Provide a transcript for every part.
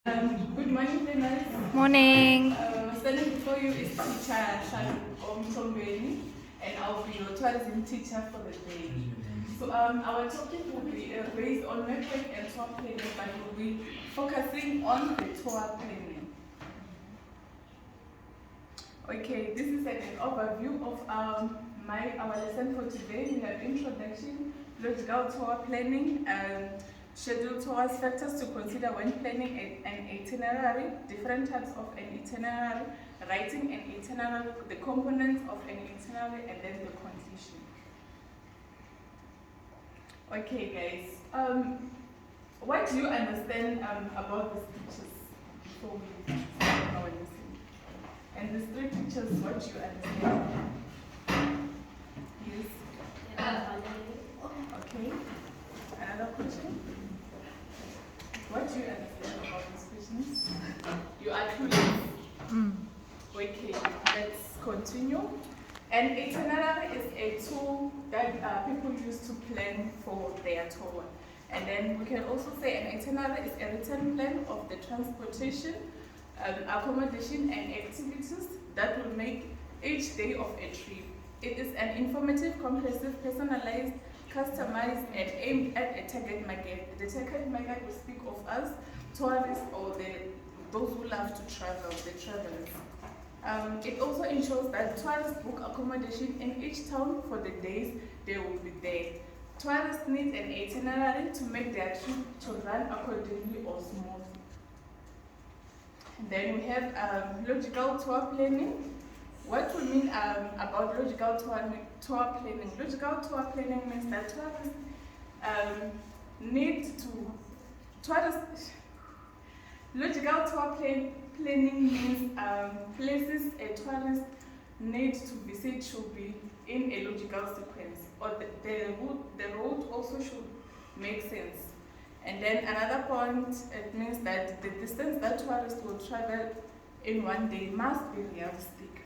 Good morning, learners. Morning. Standing before you is teacher Shan Omtombeni, and I'll be your tourism teacher for the day. So our topic will be based on network and tour planning, but we'll be focusing on the tour planning. Okay, this is an overview of our lesson for today. We have introduction, logical tour planning, schedule tours, factors to consider when planning an itinerary, different types of an itinerary, writing an itinerary, the components of an itinerary, and then the conclusion. Okay, guys. What do you understand about these pictures before we start our lesson? And these three pictures, what do you understand? Yes. Okay. Another question? What do you understand about these questions? You are clueless. Okay, let's continue. An itinerary is a tool that people use to plan for their tour. And then we can also say an itinerary is a written plan of the transportation, accommodation, and activities that will make each day of a trip. It is an informative, comprehensive, personalized, customized, and aimed at a target market. The target market will speak of us, tourists, or those who love to travel, the travelers. It also ensures that tourists book accommodation in each town for the days they will be there. Tourists need an itinerary to make their trip to run accordingly or smoothly. Then we have logical tour planning. What we mean about logical tour planning? Logical tour planning means that tourists need to logical tour planning means places a tourist needs to visit should be in a logical sequence, or the route also should make sense. And then another point, it means that the distance that tourists will travel in one day must be realistic.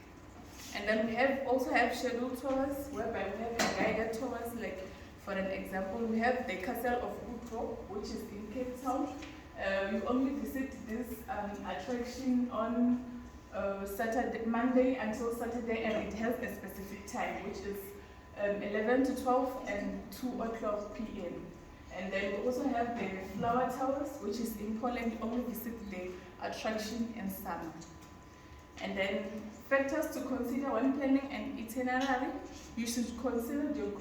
And then we also have scheduled tours, whereby we have guided tours. Like for an example, we have the Castle of Utrecht, which is in Cape Town. You only visit this attraction on Monday until Saturday, and it has a specific time, which is 11 to 12 and 2 o'clock p.m. And then we also have the Flower Towers, which is in Poland. You only visit the attraction in summer. And then factors to consider when planning an itinerary. You should consider the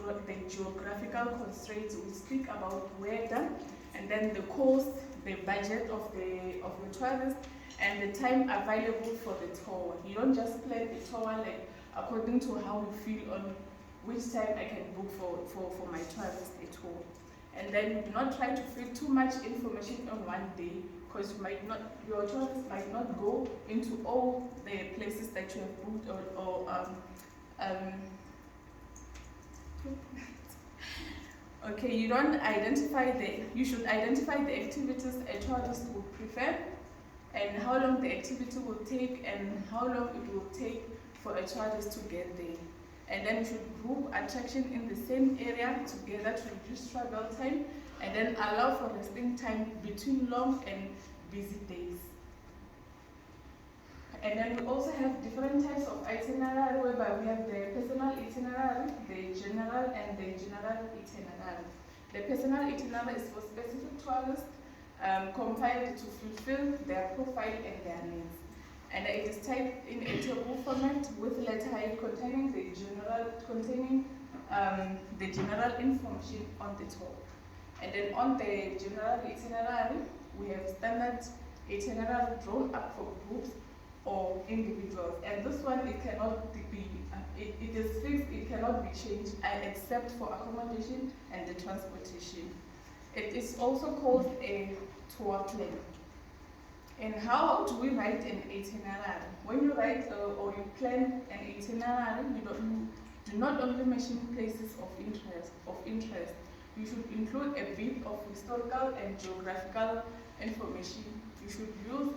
geographical constraints. We speak about weather, and then the cost, the budget of the tourist, and the time available for the tour. You don't just plan the tour like according to how you feel on which time I can book for my tourist a tour. And then do not try to fit too much information on one day, because your tourist might not go into all the places that you have booked okay, you should identify the activities a tourist would prefer, and how long the activity will take, and how long it will take for a tourist to get there. And then you should group attraction in the same area together to reduce travel time, and then allow for resting time between long and busy days. And then we also have different types of itinerary, whereby we have the personal itinerary, the general, and the general itinerary. The personal itinerary is for specific tourists, compiled to fulfill their profile and their needs. And it is typed in a table format with letter I containing the general information on the top. And then on the general itinerary, we have standard itinerary drawn up for groups or individuals. And this one, it cannot be, it is fixed, it cannot be changed except for accommodation and the transportation. It is also called a tour plan. And how do we write an itinerary? When you write or you plan an itinerary, you do not only mention places of interest. You should include a bit of historical and geographical information. You should use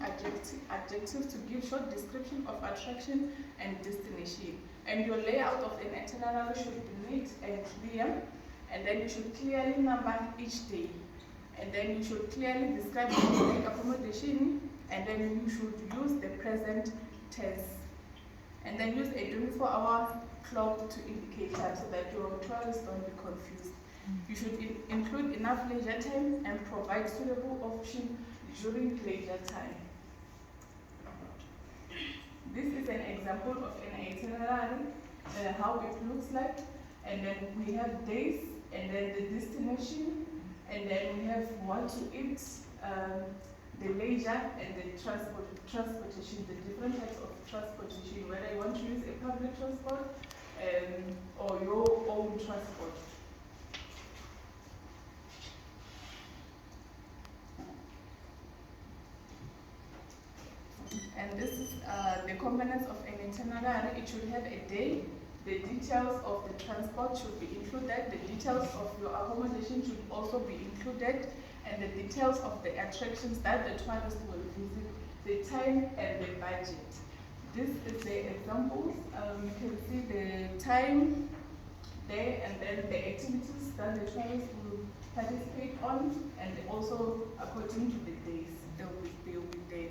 adjectives to give short description of attraction and destination. And your layout of an itinerary should be neat and clear. And then you should clearly number each day. And then you should clearly describe the accommodation and then you should use the present tense. And then use a 24-hour clock to indicate time so that your tourists don't be confused. You should include enough leisure time and provide suitable options during leisure time. This is an example of an itinerary, how it looks like, and then we have days, and then the destination, and then we have what to eat, the leisure, and the transportation, the different types of transportation, whether you want to use a public transport or your own transport. And this is the components of an itinerary. It should have a day. The details of the transport should be included. The details of your accommodation should also be included. And the details of the attractions that the tourist will visit, the time and the budget. This is the examples. You can see the time there and then the activities that the tourists will participate on, and also according to the days they will be there.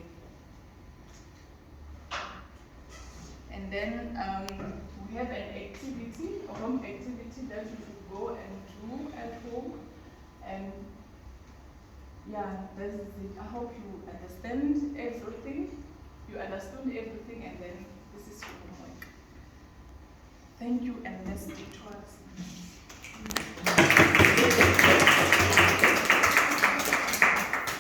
And then we have an activity, a home activity that you should go and do at home. And yeah, this is it. I hope you understand everything. You understood everything, and then this is your homework. Thank you, and let's do tours.